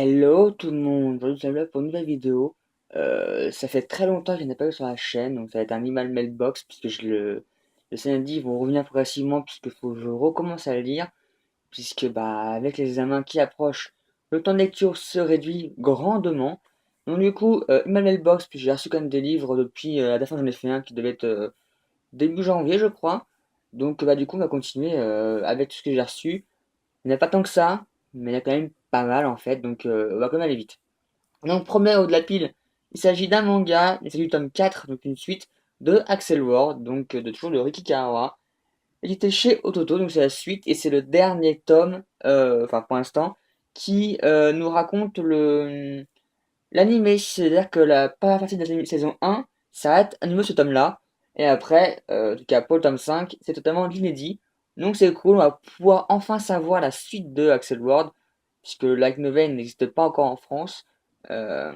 Hello tout le monde, aujourd'hui je pour une nouvelle vidéo. Ça fait très longtemps que je n'ai pas eu sur la chaîne, donc ça va être un Animal Mailbox, puisque le samedi vont revenir progressivement, puisque faut que je recommence à lire, puisque bah avec les examens qui approchent, le temps de lecture se réduit grandement. Donc du coup, Animal Mailbox, puis j'ai reçu quand même des livres depuis, à la fin j'en ai fait un qui devait être début janvier je crois. Donc bah du coup on va continuer avec tout ce que j'ai reçu. Il n'y en a pas tant que ça, mais il y en a quand même pas mal en fait, donc on va quand même aller vite. Donc, premier haut de la pile, il s'agit d'un manga, il s'agit du tome 4, donc une suite de Axel Ward, donc de toujours de Riki Karawa, édité chez Ototo, donc c'est la suite, et c'est le dernier tome, enfin pour l'instant, qui nous raconte l'animé, c'est-à-dire que la première partie de la saison 1 s'arrête à niveau de ce tome-là, et après, en tout cas pour le tome 5, c'est totalement l'inédit, donc c'est cool, on va pouvoir enfin savoir la suite de Axel Ward, puisque le light novel n'existe pas encore en France, euh,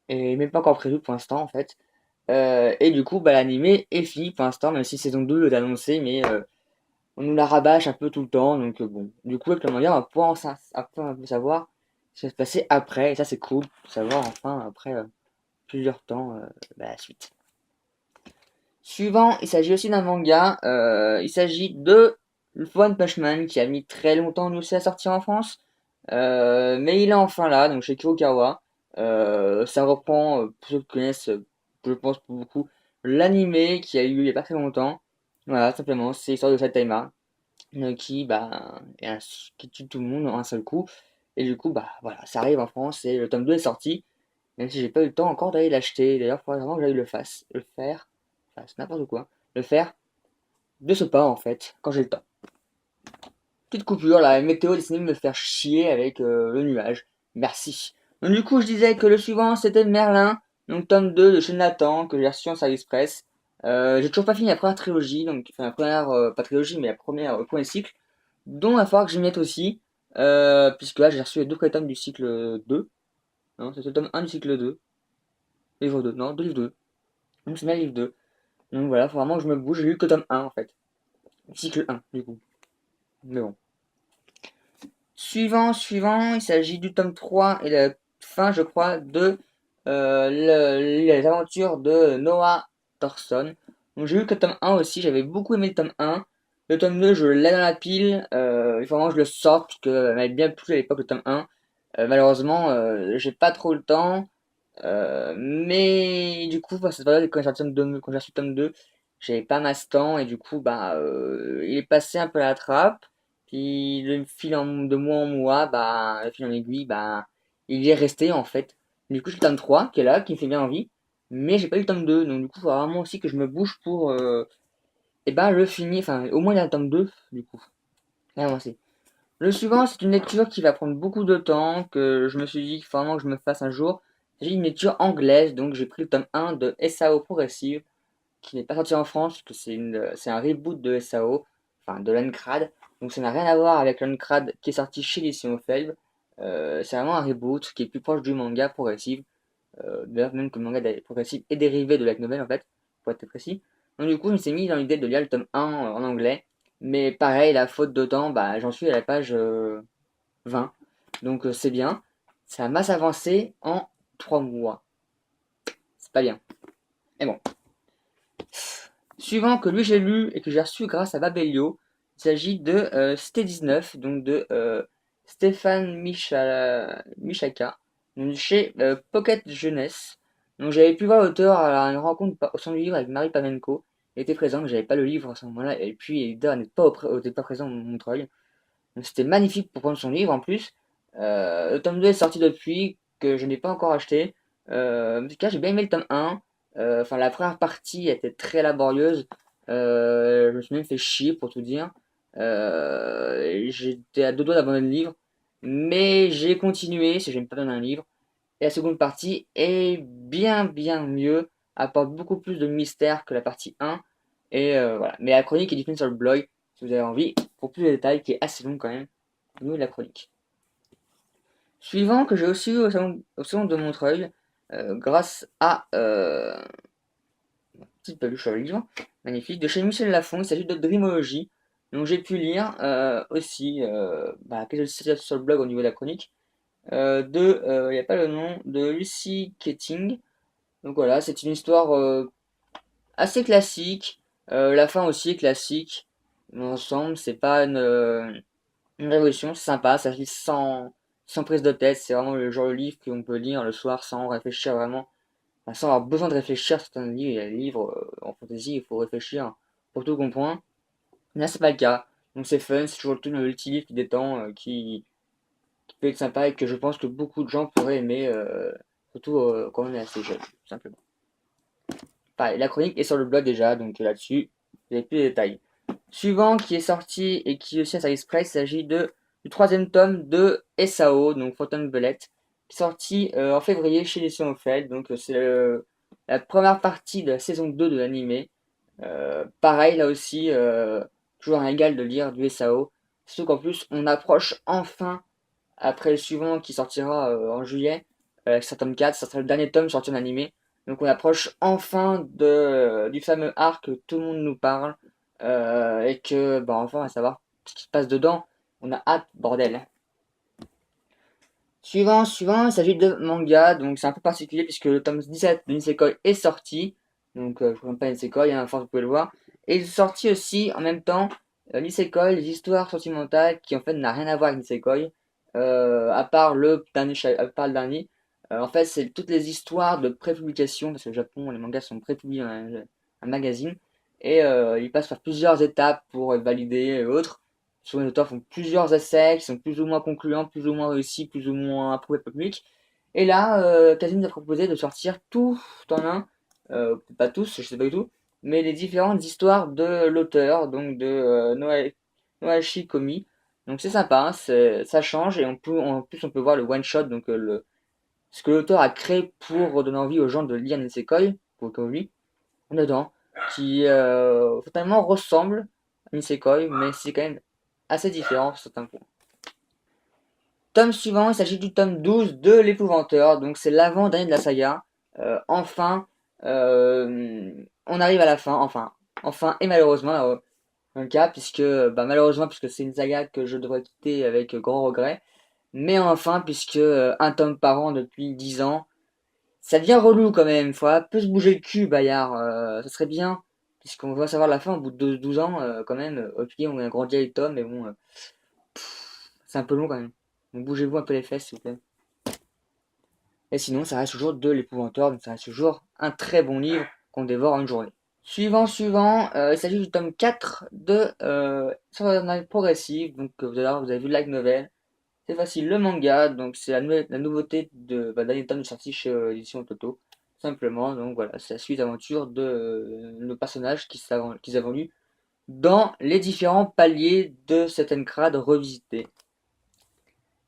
et même pas encore prévu pour l'instant en fait. Et du coup, bah, l'animé est fini pour l'instant, même si saison 2 est annoncée, mais on nous la rabâche un peu tout le temps, donc bon. Du coup, avec le manga, on va pouvoir un peu savoir ce qui va se passer après, et ça c'est cool, de savoir enfin, après plusieurs temps, bah, la suite. Suivant, il s'agit aussi d'un manga, il s'agit de One Punch Man, qui a mis très longtemps nous aussi à sortir en France, mais il est enfin là, donc chez Kurokawa. Ça reprend, pour ceux qui connaissent, je pense pour beaucoup, l'animé qui a eu lieu il n'y a pas très longtemps. Voilà, simplement, c'est l'histoire de Sataima, qui, bah, qui tue tout le monde en un seul coup. Et du coup, bah voilà, ça arrive en France et le tome 2 est sorti, même si j'ai pas eu le temps encore d'aller l'acheter. D'ailleurs, il faudrait vraiment que j'aille le faire, enfin, c'est n'importe quoi, le faire de ce pas en fait, quand j'ai le temps. Petite coupure, la météo décidé de me faire chier avec le nuage. Merci. Donc du coup, je disais que le suivant, c'était Merlin, donc tome 2 de chez Nathan, que j'ai reçu en service presse. J'ai toujours pas fini la première trilogie, donc enfin la première, pas trilogie, mais la première, premier cycle, dont il va falloir que je m'y mette aussi, puisque là j'ai reçu les deux premiers tomes du cycle 2. Non, c'est le tome 1 du cycle 2. Livre 2, non, 2 livre 2. Donc c'est bien le livre 2. Donc voilà, faut vraiment que je me bouge, j'ai lu que le tome 1 en fait. Cycle 1, du coup. Mais bon. Suivant, il s'agit du tome 3 et la fin, je crois, de les aventures de Noah Thorson. Donc j'ai lu que le tome 1 aussi, j'avais beaucoup aimé le tome 1. Le tome 2, je l'ai dans la pile, il faut vraiment que je le sorte, parce que m'avait bien plu à l'époque le tome 1. Malheureusement, j'ai pas trop le temps, mais du coup, cette période, quand j'ai reçu le tome 2, j'avais pas masse temps, et du coup, bah, il est passé un peu à la trappe. Puis de mois en mois, bah, de fil en aiguille, bah, il y est resté en fait. Du coup, j'ai le tome 3 qui est là, qui me fait bien envie, mais j'ai pas eu le tome 2, donc du coup, il faut vraiment aussi que je me bouge pour et ben, le finir, enfin, au moins il y a le tome 2, du coup. Et avancer. Le suivant, c'est une lecture qui va prendre beaucoup de temps, que je me suis dit qu'il faut vraiment que je me fasse un jour. Il s'agit d'une lecture anglaise, donc j'ai pris le tome 1 de SAO Progressive, qui n'est pas sorti en France, parce que c'est un reboot de SAO, enfin de l'Uncrad. Donc ça n'a rien à voir avec l'Uncrad qui est sorti chez l'édition Felb. C'est vraiment un reboot qui est plus proche du manga progressif. D'ailleurs, même que le manga progressif est dérivé de la novel en fait, pour être précis. Donc du coup, je me suis mis dans l'idée de lire le tome 1 en anglais. Mais pareil, la faute de temps, bah, j'en suis à la page 20. Donc c'est bien. Ça a masse avancé en 3 mois. C'est pas bien. Mais bon. Suivant que lui j'ai lu et que j'ai reçu grâce à Babelio, il s'agit de St19, donc de Stéphane Michaka, donc chez Pocket Jeunesse. Donc j'avais pu voir l'auteur à une rencontre au son du livre avec Marie Pamenko. Il était présent, mais j'avais pas le livre à ce moment-là, et puis l'éditeur n'était pas présent au Montreuil. Donc c'était magnifique pour prendre son livre en plus. Le tome 2 est sorti depuis, que je n'ai pas encore acheté. En tout cas, j'ai bien aimé le tome 1. Enfin, la première partie était très laborieuse. Je me suis même fait chier pour tout dire. J'étais à deux doigts d'abandonner le livre. Mais j'ai continué, si j'aime pas donner un livre. Et la seconde partie est bien mieux. Apporte beaucoup plus de mystère que la partie 1. Et voilà. Mais la chronique est disponible sur le blog si vous avez envie, pour plus de détails, qui est assez long quand même, au niveau de la chronique. Suivant que j'ai aussi eu au salon de Montreuil, grâce à une petite peluche à livre, magnifique, de chez Michel Lafon, il s'agit de Dreamology. Donc j'ai pu lire aussi, bah, quelques citations sur le blog au niveau de la chronique. il n'y a pas le nom, de Lucy Keating. Donc voilà, c'est une histoire assez classique. La fin aussi est classique. Dans l'ensemble, c'est pas une révolution, c'est sympa, ça se lit sans prise de tête. C'est vraiment le genre de livre qu'on peut lire le soir sans réfléchir vraiment, enfin, sans avoir besoin de réfléchir à certains livres. Il y a des livres en fantasy, il faut réfléchir pour tout comprendre. Là, c'est pas le cas. Donc c'est fun, c'est toujours le petit livre qui détend, qui peut être sympa et que je pense que beaucoup de gens pourraient aimer, surtout quand on est assez jeune, tout simplement. Pareil, la chronique est sur le blog déjà, donc là-dessus, vous avez plus de détails. Suivant qui est sorti et qui est aussi à Service Price, il s'agit du troisième tome de SAO, donc Phantom Bullet, qui est sorti en février chez les Ophel. Donc c'est la première partie de la saison 2 de l'animé. Pareil, là aussi, toujours un égal de lire du SAO. Surtout qu'en plus, on approche enfin, après le suivant qui sortira en juillet, avec sa tome 4, ça sera le dernier tome sorti en animé. Donc on approche enfin du fameux arc que tout le monde nous parle, et que, bah, enfin, on va savoir ce qui se passe dedans. On a hâte, bordel. Suivant, il s'agit de manga, donc c'est un peu particulier puisque le tome 17 de Nisekoi est sorti. Donc je ne comprends pas Nisekoi, hein, à force vous pouvez le voir. Et il est sorti aussi en même temps Nisekoi, les histoires sentimentales qui en fait n'a rien à voir avec Nisekoi, à part à part le dernier. En fait, c'est toutes les histoires de prépublication, parce que au Japon, les mangas sont prépubliés dans un magazine, et ils passent par plusieurs étapes pour être validés et autres. Souvent, les auteurs font plusieurs essais qui sont plus ou moins concluants, plus ou moins réussis, plus ou moins approuvés par le public. Et là, Kazim nous a proposé de sortir tout en un, peut-être pas tous, je sais pas du tout, mais les différentes histoires de l'auteur, donc de Noashi Komi. Donc c'est sympa, hein, ça change et en plus on peut voir le one shot, donc ce que l'auteur a créé pour donner envie aux gens de lire Nisekoi, pour comme lui, dedans, qui totalement ressemble à Nisekoi, mais c'est quand même assez différent sur certains points. Tome suivant, il s'agit du tome 12 de l'Épouvanteur, donc c'est l'avant-dernier de la saga. Enfin, on arrive à la fin, enfin et malheureusement, dans le cas, puisque, bah, malheureusement, puisque c'est une saga que je devrais quitter avec grand regret, mais enfin, puisque un tome par an depuis 10 ans, ça devient relou quand même, faut un peu se bouger le cul, Bayard, ça serait bien, puisqu'on va savoir la fin au bout de 12 ans, quand même, ok, on a grandi avec Tom, mais bon, c'est un peu long quand même. Donc bougez-vous un peu les fesses, s'il vous plaît. Et sinon, ça reste toujours de l'épouvanteur, donc ça reste toujours un très bon livre qu'on dévore en une journée. Suivant, il s'agit du tome 4 de Sword Progressive, donc vous avez vu Light Novel. C'est facile, le manga, donc c'est la nouveauté de dernier tome de sortie chez l'édition Toto. Simplement, donc voilà, c'est la suite d'aventure de nos personnages qu'ils avons lus dans les différents paliers de cette Encrade revisité.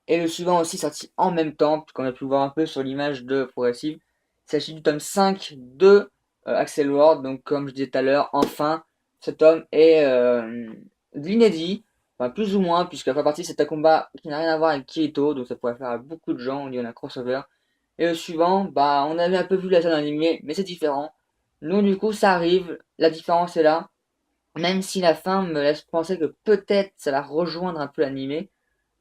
Et le suivant aussi sorti en même temps, qu'on a pu voir un peu sur l'image de Progressive. Il s'agit du tome 5 de Axel Ward. Donc comme je disais tout à l'heure, enfin, ce tome est de l'inédit, enfin plus ou moins, puisqu'il fait partie c'est un combat qui n'a rien à voir avec Kirito, donc ça pourrait faire à beaucoup de gens, on dit on a crossover. Et le suivant, bah on avait un peu vu la scène animée, mais c'est différent. Donc du coup ça arrive, la différence est là. Même si la fin me laisse penser que peut-être ça va rejoindre un peu l'animé.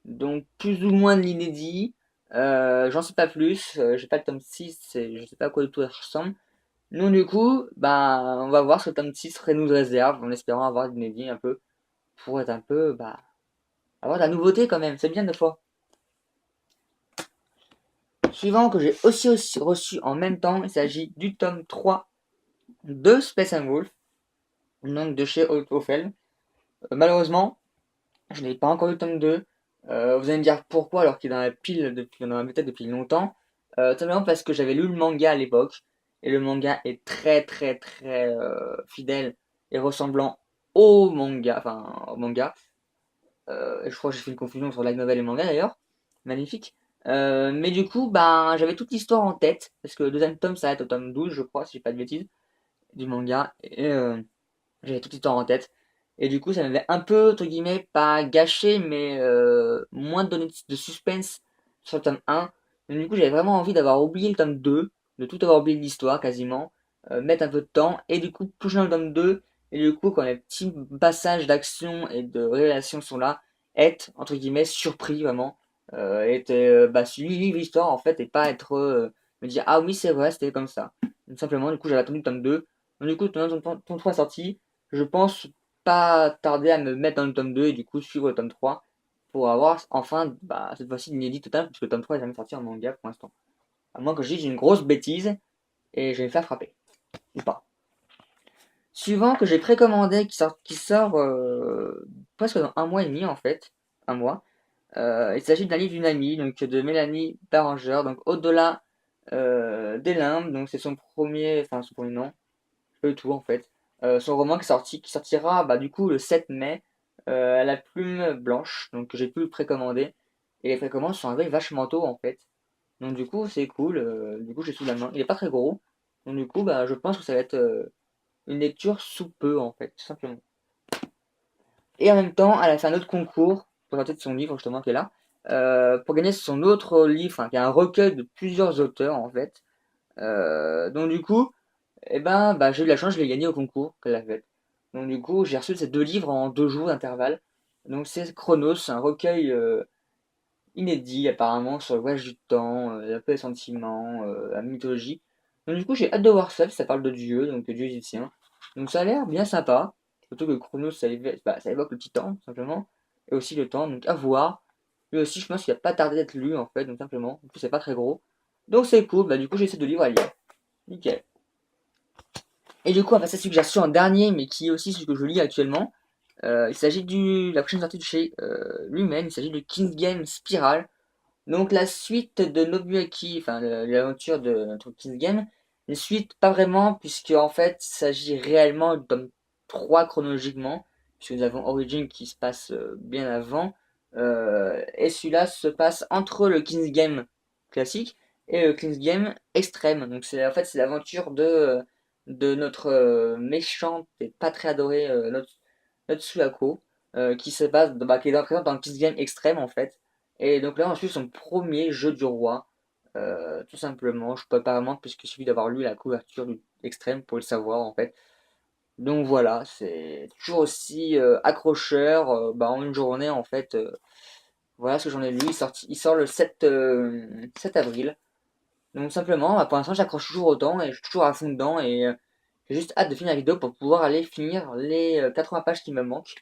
Donc plus ou moins de l'inédit. J'en sais pas plus. J'ai pas le tome 6 et je sais pas à quoi du tout ça ressemble. Donc du coup, bah on va voir ce tome 6 nous réserve en espérant avoir de l'inédit un peu. Pour être un peu, bah, avoir de la nouveauté quand même. C'est bien des fois. Suivant que j'ai aussi reçu en même temps, il s'agit du tome 3 de Space and Wolf. Donc de chez Ophel. Malheureusement, je n'ai pas encore eu le tome 2. Vous allez me dire pourquoi alors qu'il est dans la pile depuis, dans ma tête depuis longtemps. Tout simplement parce que j'avais lu le manga à l'époque. Et le manga est très fidèle et ressemblant au manga. Je crois que j'ai fait une confusion entre light novel et manga d'ailleurs. Magnifique. Mais du coup, bah, j'avais toute l'histoire en tête. Parce que le deuxième tome, ça va être au tome 12, je crois, si j'ai pas de bêtises, du manga. Et j'avais toute l'histoire en tête. Et du coup, ça m'avait un peu, entre guillemets, pas gâché, mais moins donné de suspense sur le tome 1. Donc, du coup, j'avais vraiment envie d'avoir oublié le tome 2, de tout avoir oublié de l'histoire quasiment, mettre un peu de temps, et du coup, plonger dans le tome 2, et du coup, quand les petits passages d'action et de révélation sont là, être, entre guillemets, surpris vraiment. suivre l'histoire en fait et pas être me dire ah oui c'est vrai c'était comme ça. Donc, simplement du coup j'avais attendu le tome 2. Donc du coup ton 3 est sorti, je pense pas tarder à me mettre dans le tome 2 et du coup suivre le tome 3 pour avoir enfin cette fois-ci l'inédit total puisque le tome 3 est jamais sorti en manga pour l'instant. À moins que je dise une grosse bêtise et je vais me faire frapper. Ou pas. Suivant que j'ai précommandé qui sort presque dans un mois et demi en fait. Un mois. Il s'agit d'un livre d'une amie, donc de Mélanie Baranger, donc Au-delà des limbes, donc c'est son premier nom, pas du tout en fait. Son roman qui sortira du coup le 7 mai à la plume blanche, donc que j'ai pu le précommander. Et les précommandes sont arrivées vachement tôt en fait. Donc du coup c'est cool, du coup j'ai sous la main. Il est pas très gros, donc du coup je pense que ça va être une lecture sous peu en fait, tout simplement. Et en même temps, elle a fait un autre concours pour sortir de son livre, justement, qui est là, pour gagner son autre livre, enfin, qui est un recueil de plusieurs auteurs, en fait. Donc, du coup, j'ai eu de la chance, je l'ai gagné au concours qu'elle a fait. Donc, du coup, j'ai reçu ces deux livres en 2 jours d'intervalle. Donc, c'est Chronos, un recueil inédit, apparemment, sur le voyage du temps, la paix des sentiments, la mythologie. Donc, du coup, j'ai hâte de voir ça, ça parle de Dieu, donc Dieu égyptien. Donc, ça a l'air bien sympa. Surtout que Chronos, ça évoque le titan, simplement. Et aussi le temps, donc à voir. Lui aussi, je pense qu'il a pas tardé d'être lu, en fait, donc simplement. En plus, c'est pas très gros. Donc, c'est cool. Du coup, j'ai ces deux livres à lire. Nickel. Et du coup, on va passer à celui que j'ai reçu en dernier, mais qui est aussi celui que je lis actuellement. Il s'agit la prochaine sortie de chez Lumen. Il s'agit de King's Game Spiral. Donc la suite de Nobuaki, enfin l'aventure de notre King's Game, une suite pas vraiment, puisque en fait il s'agit réellement du tome 3 chronologiquement, puisque nous avons Origin qui se passe bien avant, et celui-là se passe entre le King's Game classique et le King's Game extrême. Donc c'est l'aventure de notre méchante et pas très adorée notre Suako, qui se passe, qui est présente dans le King's Game extrême en fait. Et donc là, on suit son premier jeu du roi, tout simplement. Je peux pas vraiment, puisqu'il suffit d'avoir lu la couverture du extrême pour le savoir, en fait. Donc voilà, c'est toujours aussi accrocheur, en une journée, en fait. Voilà ce que j'en ai lu. Il sort le 7 avril. Donc simplement, pour l'instant, j'accroche toujours autant et je suis toujours à fond dedans. Et j'ai juste hâte de finir la vidéo pour pouvoir aller finir les 80 pages qui me manquent.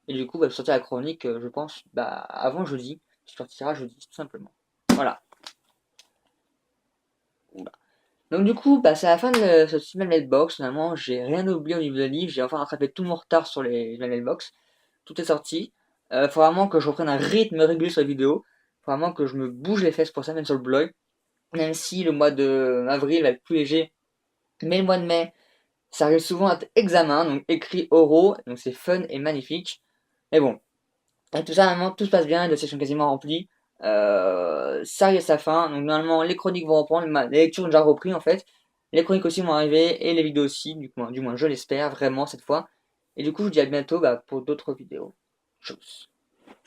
Et du coup, sortir la chronique, je pense, avant jeudi. Je sortira jeudi, tout simplement. Voilà. Oula. Donc du coup, c'est la fin de cette semaine Mailbox. Finalement, j'ai rien oublié au niveau de livre. J'ai enfin rattrapé tout mon retard sur les Mailbox. Tout est sorti. Faut vraiment que je reprenne un rythme régulier sur les vidéos. Faut vraiment que je me bouge les fesses pour ça, même sur le blog. Même si le mois de avril va être plus léger. Mais le mois de mai, ça arrive souvent à être examen, donc écrit oraux. Donc c'est fun et magnifique. Mais bon, et tout ça, normalement, tout se passe bien, les dossiers sont quasiment remplis. Ça arrive à sa fin. Donc, normalement, les chroniques vont reprendre. Les lectures ont déjà repris, en fait. Les chroniques aussi vont arriver. Et les vidéos aussi. Du moins je l'espère, vraiment, cette fois. Et du coup, je vous dis à bientôt pour d'autres vidéos. Tchuss.